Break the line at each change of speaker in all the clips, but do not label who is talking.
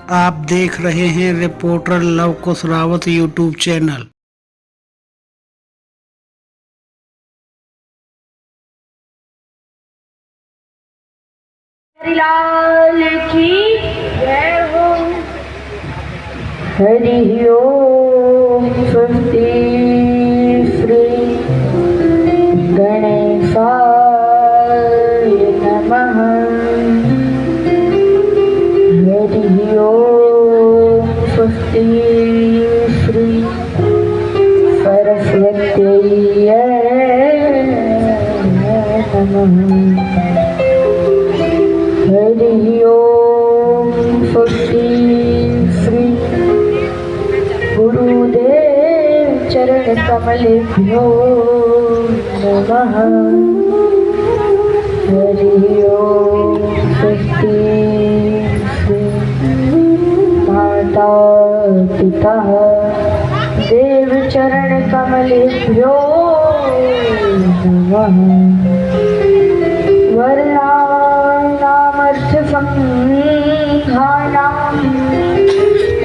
आप देख रहे हैं रिपोर्टर लव कुश रावत यूट्यूब चैनल।
लाल की जय हो। हरि ओम स्वस्ति श्री गणेशाय नमः। हरि ओम स्वस्ति श्री सरस्वत्यै नमः। हरि ओम स्वस्ति श्री गुरुदेव चरण कमलेभ्यो नमः। हरि ओम स्वस्ति श्री माता पिता देव चरण कमलेभ्यो नमः। वर्णानामर्थसंघानां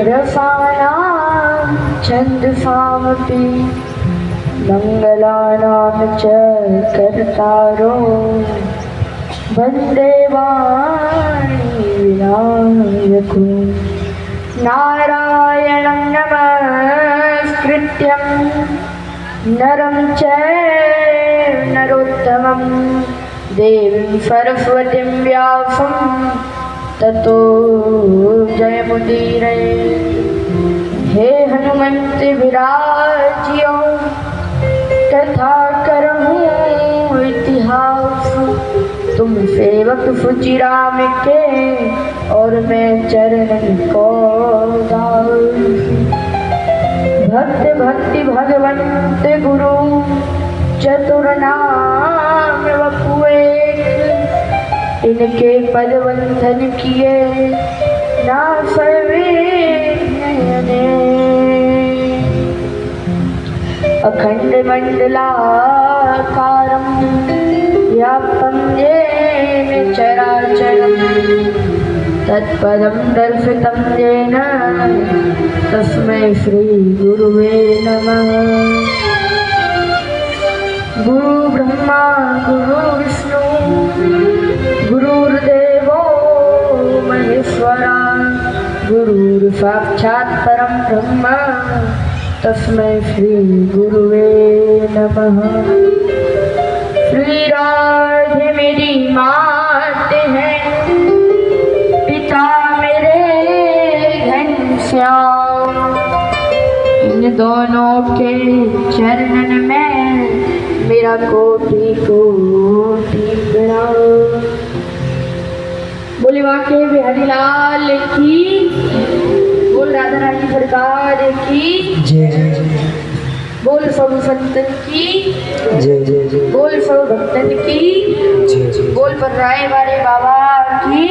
रसानां छन्दसामपि मङ्गलानां च कर्तारो वन्दे वाणी विनायको। नारायणं नमस्कृत्यं नरं चैव नरोत्तमं देवीं सरस्वतीं व्यासं ततो जयमुदीरये। हे हनुमन्त विराजियो तथा करहूँ इतिहास। तुम सेवक सुचिराम के और मैं चरणन को दास। भक्त भक्ति भगवंत गुरु चतुर नाम वपु एक। इनके पद बंधन किए ना सर्वे। अखंड मंडलाकारं व्याप्तं येन चराचरं तत्पदं दर्शितं येन तस्मै श्री गुरुवे नमः। गुरु ब्रह्मा गुरु विष्णु गुरुर्देवो महेश्वरा गुरुर् साक्षात् परं ब्रह्म तस्मै श्री गुरुवे नमः। श्री राधे मेरी मात है, पिता मेरे घनश्याम। इन दोनों के चरणन में मेरा कोटि कोटि प्रणाम। बोले वाके बिहारी लाल की, बोल राधा रानी सरकार की
जय जय।
बोल सब संतन की
जय जय जय।
बोल सब भक्तन की
जय जय।
बोल पर राय वाले बाबा की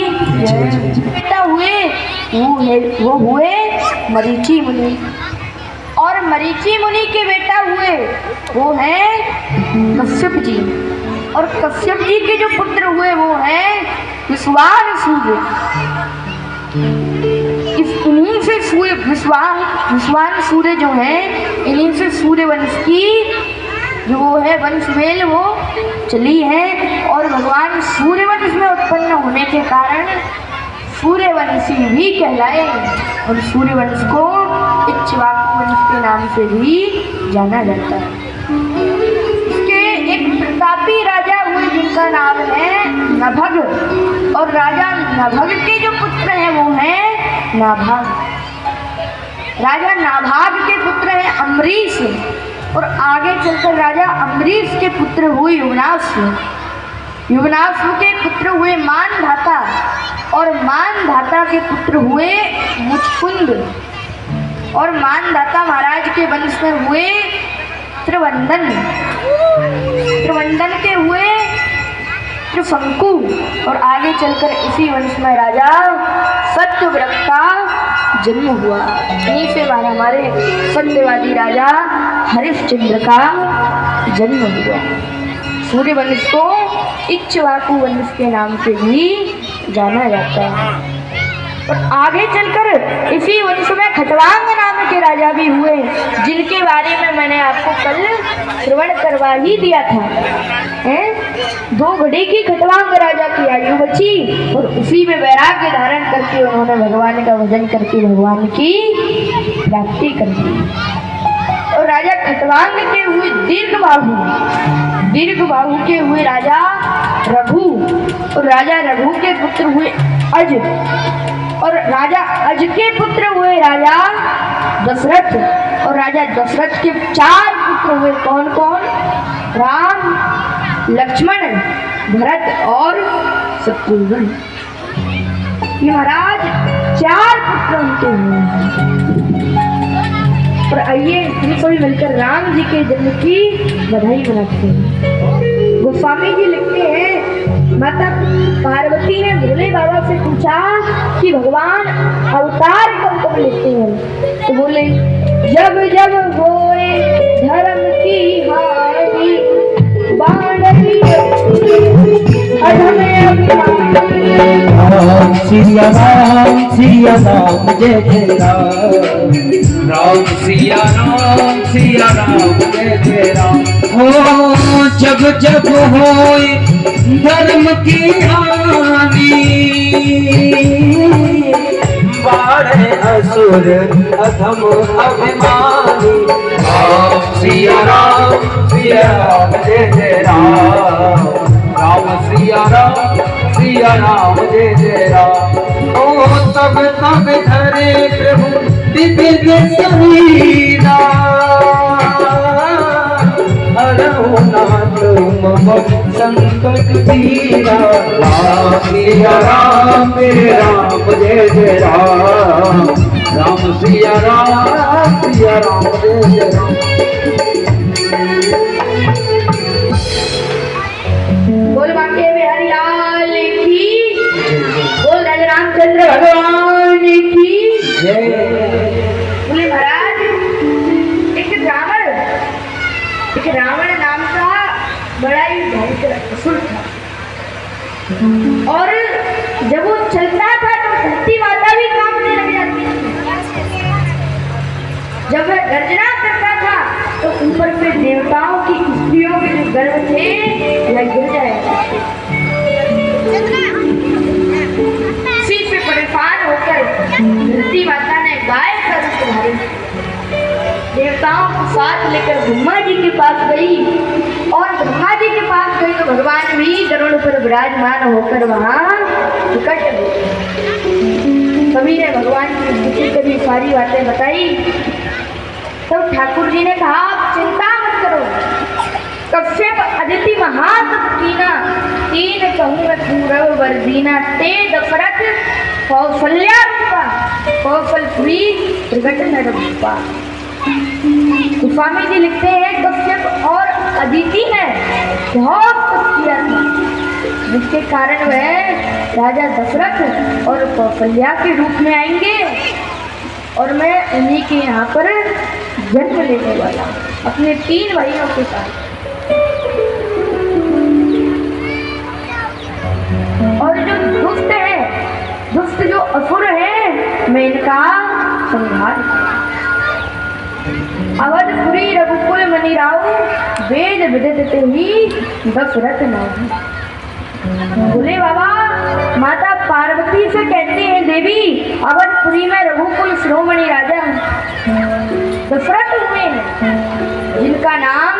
जय।
बेटा हुए वो हुए मरीचि मुनि, और मरीचि मुनि के बेटा हुए वो हैं कश्यप जी, और कश्यप जी के जो पुत्र हुए वो हैं विश्वान सूर्य। इन्हीं से सूर्य विश्वान सूर्य जो है, इन्हीं से सूर्य वंश की जो है वंशमेल वो चली है। और भगवान सूर्यवंश में उत्पन्न होने के कारण सूर्यवंशी भी कहलाए, और सूर्यवंश को इक्ष्वाकु वंश के नाम से भी जाना जाता है। इसके एक प्रतापी राजा हुए जिनका नाम है नभग, और राजा नभग के जो पुत्र हैं वो हैं नाभाग। राजा नाभाग के पुत्र हैं अम्बरीश, और आगे चलकर राजा अम्बरीश के पुत्र हुए युवनाश्व। युवनाश्व के पुत्र हुए मानधाता, और मानधाता के पुत्र हुए मुचकुंद, और मानधाता महाराज के वंश में हुए त्रिवंदन। त्रिवंदन के हुए त्रिशंकु, और आगे चलकर इसी वंश में राजा सत्यव्रत का जन्म हुआ। यहीं से हमारे सत्यवादी राजा हरिश्चंद्र का जन्म हुआ। सूर्य वंश को इक्ष्वाकु वंश के नाम से भी जाना जाता है। और आगे चलकर इसी वंश में खटवांग नाम के राजा भी हुए, जिनके बारे में मैंने आपको कल श्रवण करवा ही दिया था। 2 घड़ी की खटवांग राजा की आयु बची और उसी में वैराग्य धारण करके उन्होंने भगवान का भजन करके भगवान की प्राप्ति कर दी। और राजा खटवांग के हुए दीर्घ बाहु के हुए राजा रघु, और राजा रघु के पुत्र हुए अज, और राजा अज के पुत्र हुए राजा दशरथ, और राजा दशरथ के 4 पुत्र हुए कौन कौन? राम, लक्ष्मण, भरत और शत्रुघ्न। ये महाराज 4 पुत्र उनके हुए। और आइए हम सभी मिलकर राम जी के जन्म की बधाई मनाते हैं। गोस्वामी जी लिखते हैं, माता पार्वती ने भोले बाबा से पूछा कि भगवान अवतार कब कब लेते हैं? तो बोले, जब जब होए धर्म की हानि, बांधवी अधम
सिया राम जय जय राम,
राम सिया राम जय जय राम।
हो जब जब होए धर्म की हानि, बाढ़े असुर अधम अभिमानी।
राम सिया राम जय जय राम, राम सिया राम जय जय राम।
ओ तब तब धरे प्रभु दिव्य शरीरा, हरहु नाथ मम संकट दीरा।
राम सिया राम जय जय राम, राम सिया राम जय जय राम।
बोल बांके बिहारी लाल की, बोल राजा रामचंद्र भगवान की
जय।
बोले महाराज, एक रावण नाम का बड़ा ही भयंकर असुर था, और जब वो चलता था तो धरती माता भी कांपने लग जाती थी। जब वह गर्जना करता था तो ऊपर से देवताओं की स्त्रियों के जो गर्भ थे वह गिर जाए। इसी से परेशान होकर धरती माता ने गाय का रूप धारण, देवताओं को साथ लेकर ब्रह्मा जी के पास गई, और ब्रह्मा जी के पास गई तो भगवान भी गरुड़ पर विराजमान होकर वहां निकट गए। सभी ने भगवान की स्तुति करी, सारी बातें बताई। तो ठाकुर जी ने कहा, आप चिंता मत करो, कश्यप अदिति महातपकीना, 3 कहूँगा पूरव वर्दीना, ते दशरथ कौशल्या रूपा, कौशलपुरी प्रगट नर रूपा। स्वामी जी लिखते हैं, कश्यप और अदिति ने बहुत कुछ किया था, जिसके कारण वह राजा दशरथ और कौशल्या के रूप में आएंगे, और मैं उन्हीं के यहाँ पर जन्म लेने वाला अपने 3 भाइयों के साथ। और जो दुष्ट है, दुष्ट जो असुर है, मैं इनका संहार। अवधपुरी रघुकुल मणि राव, वेद विदित ही दशरथ नाम। बोले बाबा, माता पार्वती से कहते हैं, देवी अवधपुरी में रघुकुल शिरोमणि राजा दशरथ हुए हैं, जिनका नाम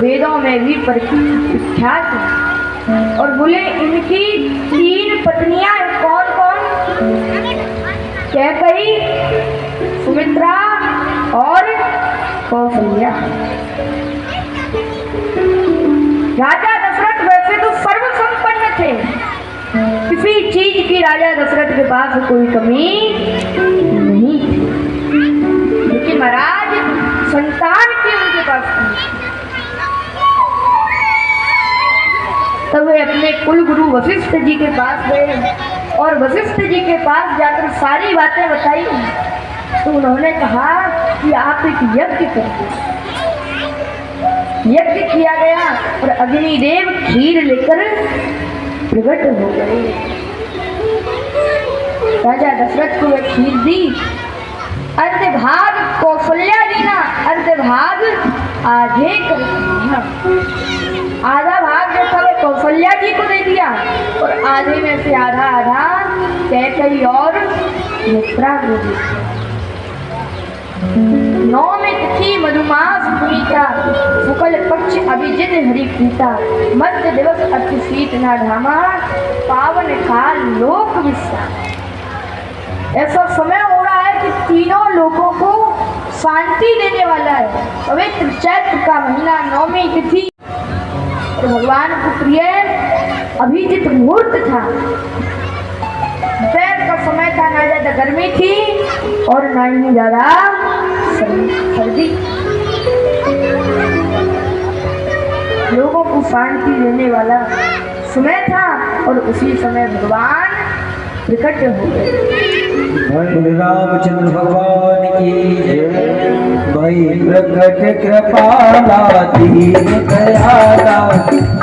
वेदों में भी प्रख्यात है। और बोले इनकी 3 पत्नियां कौन कौन? कैकई, सुमित्रा और कौशल्या। राजा दशरथ वैसे तो सर्वसंपन्न थे, किसी चीज की राजा दशरथ के पास कोई कमी नहीं थी, लेकिन महाराज संतान की उनके पास नहीं। तब वे अपने कुल गुरु वशिष्ठ जी के पास गए, और वशिष्ठ जी के पास जाकर सारी बातें बताई। तो उन्होंने कहा कि आप एक यज्ञ करिए। यज्ञ किया गया और अग्निदेव खीर लेकर प्रकट हो गए। राजा दशरथ को वे खीर दी। अर्धभाग कौशल्या जी ना अर्धभाग आधे कर दिया। आधा भाग जो था वो कौशल्या जी को दे दिया और आधे में से आधा आधा कैकेयी और मित्रा को दे दिया। नौमी तिथि मधुमास पुनीता शुक्ल पक्ष अभिजित हरि प्रीता मध्य दिवस अति शीत न घामा पावन काल लोक विश्राम। ऐसा समय हो रहा है कि तीनों लोगों को शांति देने वाला है। पवित्र चैत्र का महीना नौमी तिथि तो भगवान को प्रिय अभिजित मुहूर्त था। दोपहर का समय था, ना ज्यादा गर्मी थी और ना ही ज्यादा सर्दी। लोगों को शांति देने वाला समय था और उसी समय भगवान प्रकट हो गए।
रामचंद्र भगवान की जय। भाई प्रकट कृपाला दीन दयाला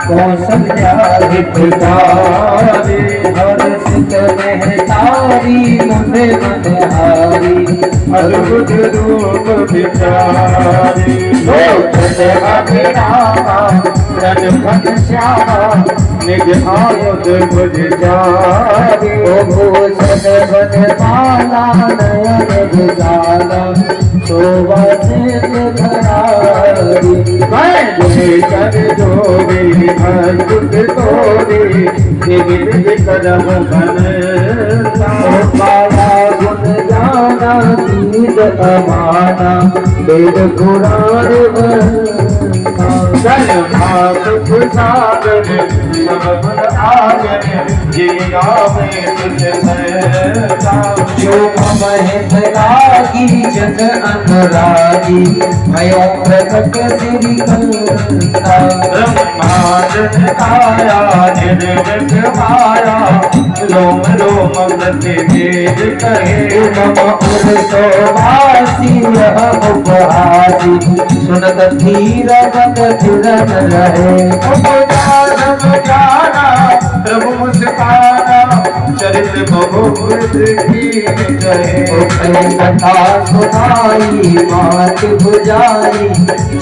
कौशल्या हितकारी हर्षित महतारी मुझे मनहारी अद्भुत रूप विचारी लोचन अभिरामा रन श्यामा निज आयुध भुज जारी ओ भूषण बन माला नयन विशाला शोभा से धरारी मैं कर जोड़ी अद्भुत तोरी निमित कदम बन माला गुण जाना कीद अमाना वेद पुराण जन भाग सागर सब आगन जीना में जो महेश लागी जग अनुरागी भयो प्रकट श्री कंता ब्रह्मांड काया निर्विघ्न माया लोम लोम गति तेज कहे नम उर्सोवासी उपहासी सुनत धीर बद धीरन रहे उपजान जाना प्रभु मुस्काना चरित्र बहुवृत की कहे कथा सुनाई मात बुझाई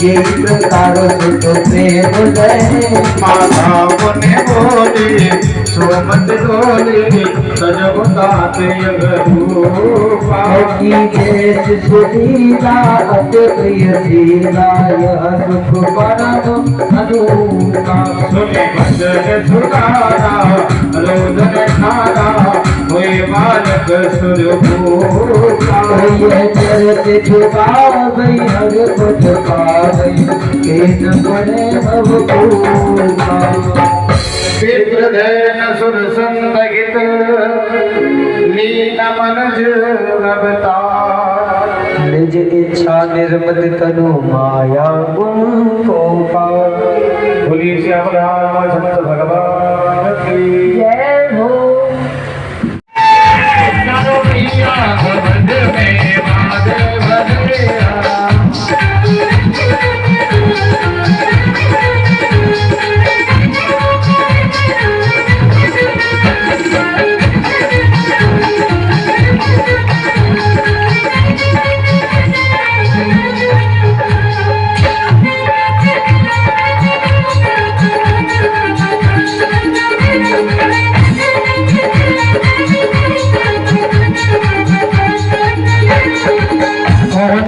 ये प्रकार सुख प्रेम गए माता मुनि बोली सोमत डोली सजवतात यगरूपा की देश सुशीला अति प्रिय शीला यह सुख परम अनुपा सुनि भजन सुधारा रोदन खारा हुए बालक सुरभूपा ये चरित झुकावई हर पद पावई केन पड़े भवभूपा विप्रधन सुर संगित लीन मनज अवतार निज इच्छा निर्मत तनु माया गुण को पार। बोलिए श्याम रामचंद्र भगवान की
जय हो।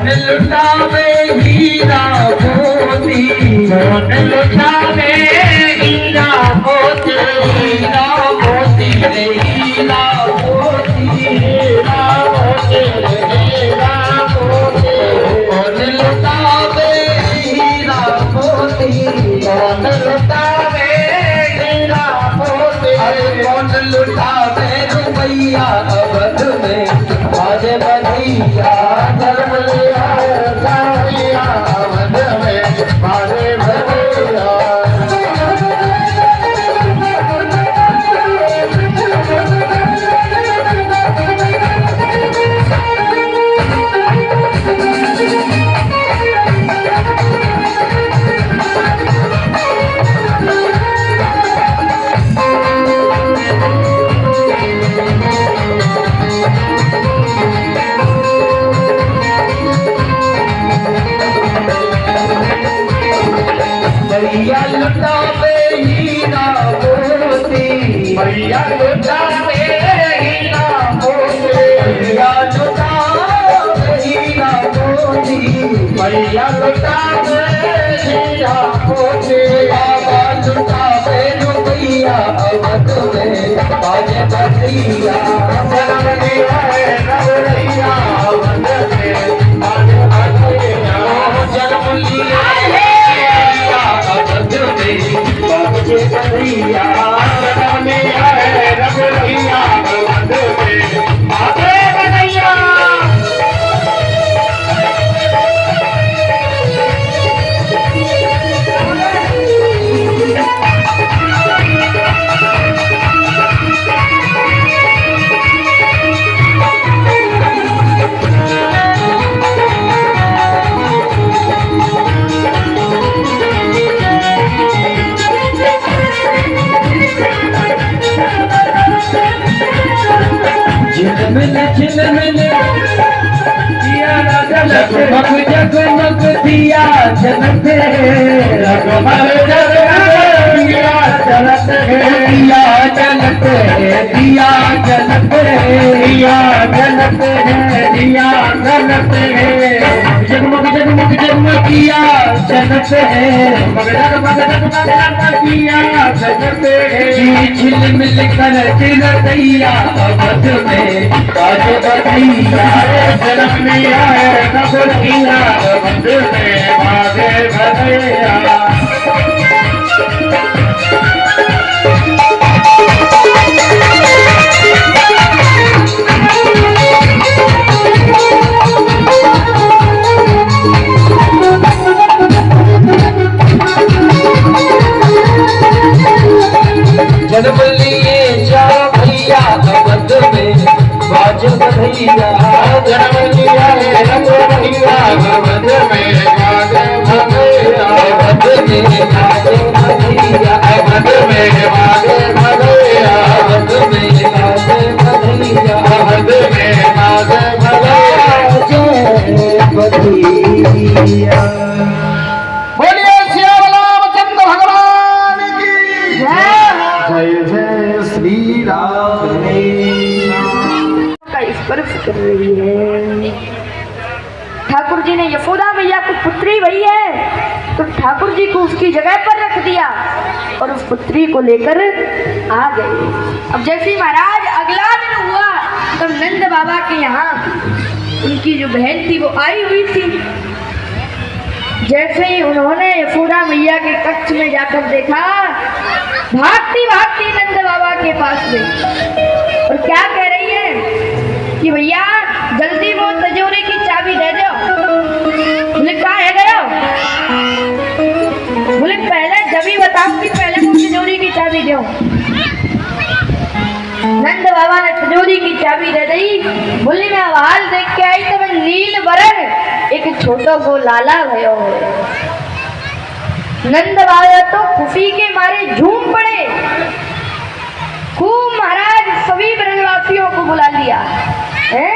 लुटावे हीरा मोती सोन लुटावे हीरा मोती हीरा मोती रे हीरा मोती हीरा मोती हीरा मोती सोन लुटावे हीरा मोती सोन लुटावे हीरा मोती सोन लुटावे रुपैया अवध में आज बधिया धर्म
हीरा मोती मैया लुटावे हीरा मोती मैया लुटावे हीरा मोती मैया लुटावे हीरा मोती बाबा लुटावे रुपैया अवध में बाजे बतिया जन्म लिया है नवरैया अवध में बाजे बतिया जन्म लिया है अवध में बाजे बतिया जन्म लिया है नवरैया अवध में बाजे बतिया जगमग जगमग दिया जलत है जगमग जगमग दिया जलत है दिया जलत है दिया जलत है दिया जलत है दिया जलत है जगमग जगमग जगमग दिया जलत है जगमग जगमग दिया जलत है झिलमिल कर दिल दैया अवध में बाज बधिया जन्म लिया है नवरैया अवध में बाजे बधिया जन्म लिए जा भैया अवध में बाज बधिया जन्म लिया है नवरैया अवध में बाजे बधिया अवध में बाजे बधिया अवध में बाजे बधिया अवध में बाजे बधिया अवध में बाजे बधिया बोलिए श्याम रामचंद्र भगवान की जय जय श्री राम
का स्पर्श कर रही है। ठाकुर जी ने यशोदा मैया को पुत्री वही है तो ठाकुर जी को उसकी जगह पर रख दिया और उस पुत्री को लेकर आ गए। अब जैसे ही महाराज अगला दिन हुआ तब नंद बाबा के यहाँ उनकी जो बहन थी वो आई हुई थी। जैसे ही उन्होंने यशोदा मैया के कक्ष में जाकर देखा भागती भागती नंद बाबा के पास में और क्या कह रही है कि भैया जल्दी वो तिजोरी की चाबी दे दो। बोले कहाँ है गयो? बोले पहले जब ही बताओ कि पहले वो तिजोरी की चाबी दो। नंद बाबा ने तिजोरी की चाबी दे दी। बोली मैं हाल देख के आई तो मैं नील बरन एक छोटो को लाला भयो। नंद बाबा तो खुशी के मारे झूम पड़े। खूब महाराज सभी ब्रजवासियों को बुला लिया है।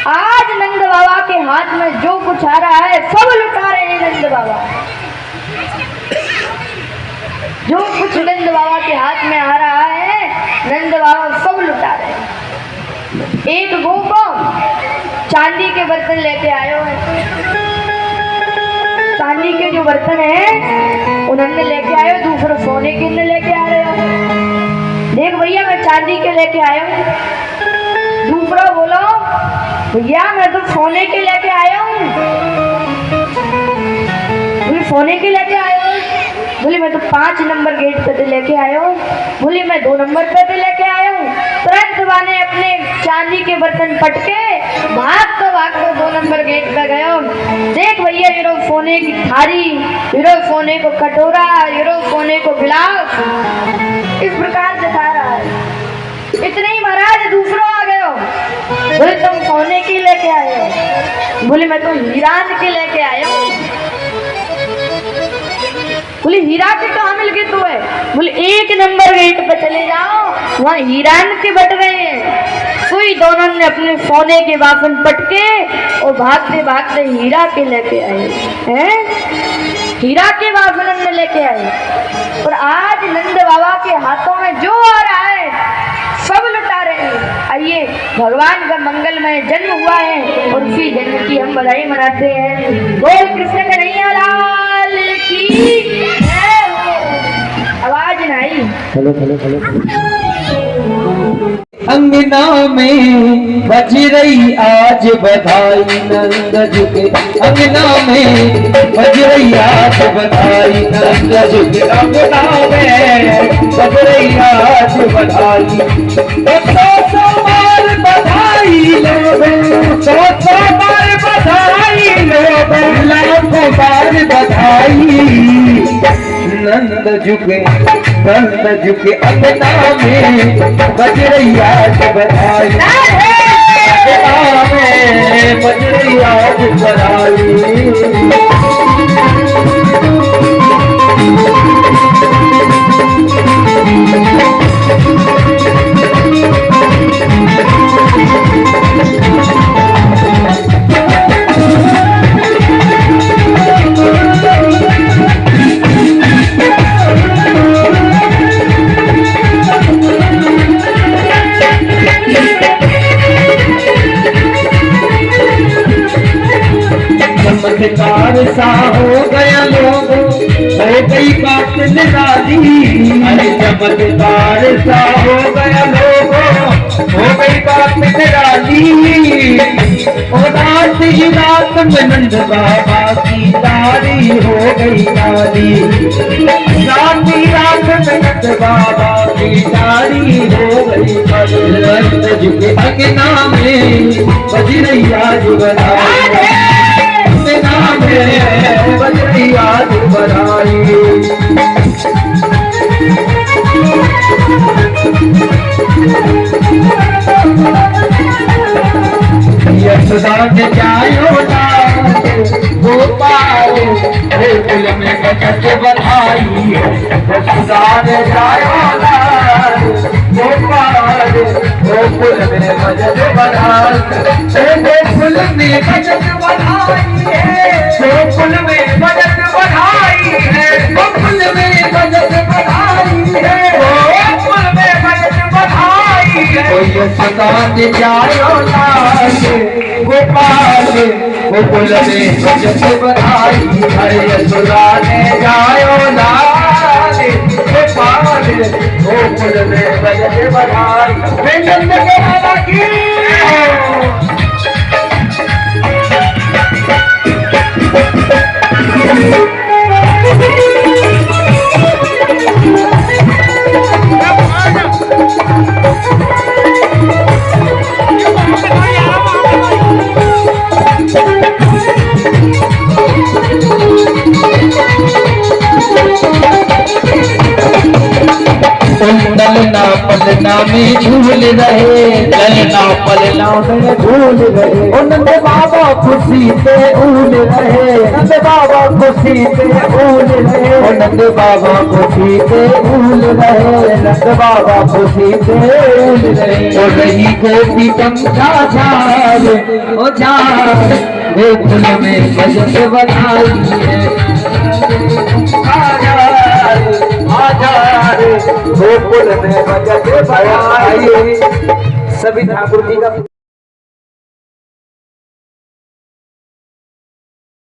आज नंद बाबा के हाथ में जो कुछ आ रहा है सब लुटा रहे हैं नंद बाबा। जो कुछ नंद बाबा के हाथ में आ रहा है नंद बाबा सब लुटा रहे हैं। एक गोपो चांदी के बर्तन लेके आयो है। चांदी के जो बर्तन है उन्होंने लेके आयो, दूसरे सोने के लेके आ रहे हो। देख भैया मैं चांदी के लेके आया हूँ। दूसरा बोलो भैया मैं तो सोने के लेके आया हूँ। बोले सोने के लेके आया हूँ। बोले मैं तो 5 नंबर गेट पे लेके आया हूँ। बोले मैं 2 नंबर पे लेके आया हूँ। तुरंत वाने अपने चांदी के बर्तन पटके भाग तो 2 नंबर गेट पे गयो। देख भैया ये लोग सोने की थाली, ये लोग सोने को कटोरा, ये लोग सोने को गिलास इस प्रकार दिखा रहा है। इतने ही महाराज दूसरा आ गयो। बोले तुम सोने की लेके आए हो? बोले मैं तो हीरान के लेके आया हूँ। बोले हीरा के कहाँ मिल गए तो है? बोले 1 नंबर गेट पे चले जाओ वहाँ हीरान के बट रहे हैं। सुई दोनों ने अपने सोने के बासन पटके और भागते भागते हीरा के लेके आए हैं। हीरा के बाबा नंद लेके आए और आज नंद बाबा के हाथों में जो आ रहा है सब लुटा रहे हैं। आइए, भगवान का मंगलमय जन्म हुआ है और उसी जन्म की हम बधाई मनाते हैं। बोल कृष्ण कन्हैया लाल की जय हो। आवाज नहीं।
Hello hello hello. अंगना में बज रही आज बधाई नंद जी के, अंगना में बज रही आज बधाई नंद जी के, अंगना में बज रही आज बधाई। तो बार बधाई लोगे, तो बार बधाई लोगे, लाखों बार बधाई। नंद झुके अंगना में बज रही आज बधाई, अंगना में बज रही आज बधाई। चमत्कार सा हो गया लोगो, हो गई बात निराली। अरे चमत्कार सा हो गया लोगो, हो गई बात निराली। और रात ही रात में नंद बाबा की दाढ़ी हो गई काली। रात ही रात में नंद बाबा की दाढ़ी हो गई काली। नंद झुके अंगना में बज रही आज बधाई, नाम है बज रही आज बधाई। यशोदा ने जायो गोपाल गोकुल में बजत बधाई। यशोदा ने जायो गोपाल गोकुल में बजत बधाई। गोकुल में बजत बधाई है, गोकुल में बजत बधाई है, गोकुल में बजत बधाई है, गोकुल में बजत बधाई है। यशोदा ने जायो गोपाल गोकुल में बजत बधाई। हरे यशोदा ने जायो गोपाल गोकुल में बजत बधाई। नंद के बाबा की चलना पलना में झूल रहे, चलना पलना में झूल रहे। नंद बाबा खुशी से झूल रहे, नंद बाबा खुशी से झूल रहे। नंद बाबा खुशी से झूल रहे, नंद बाबा खुशी से झूल रहे। और रही गोपी कंठा झार ओ झार, गोकुल में बजत बधाई है। गोकुल में बजत बधाई। सभी ठाकुर जी का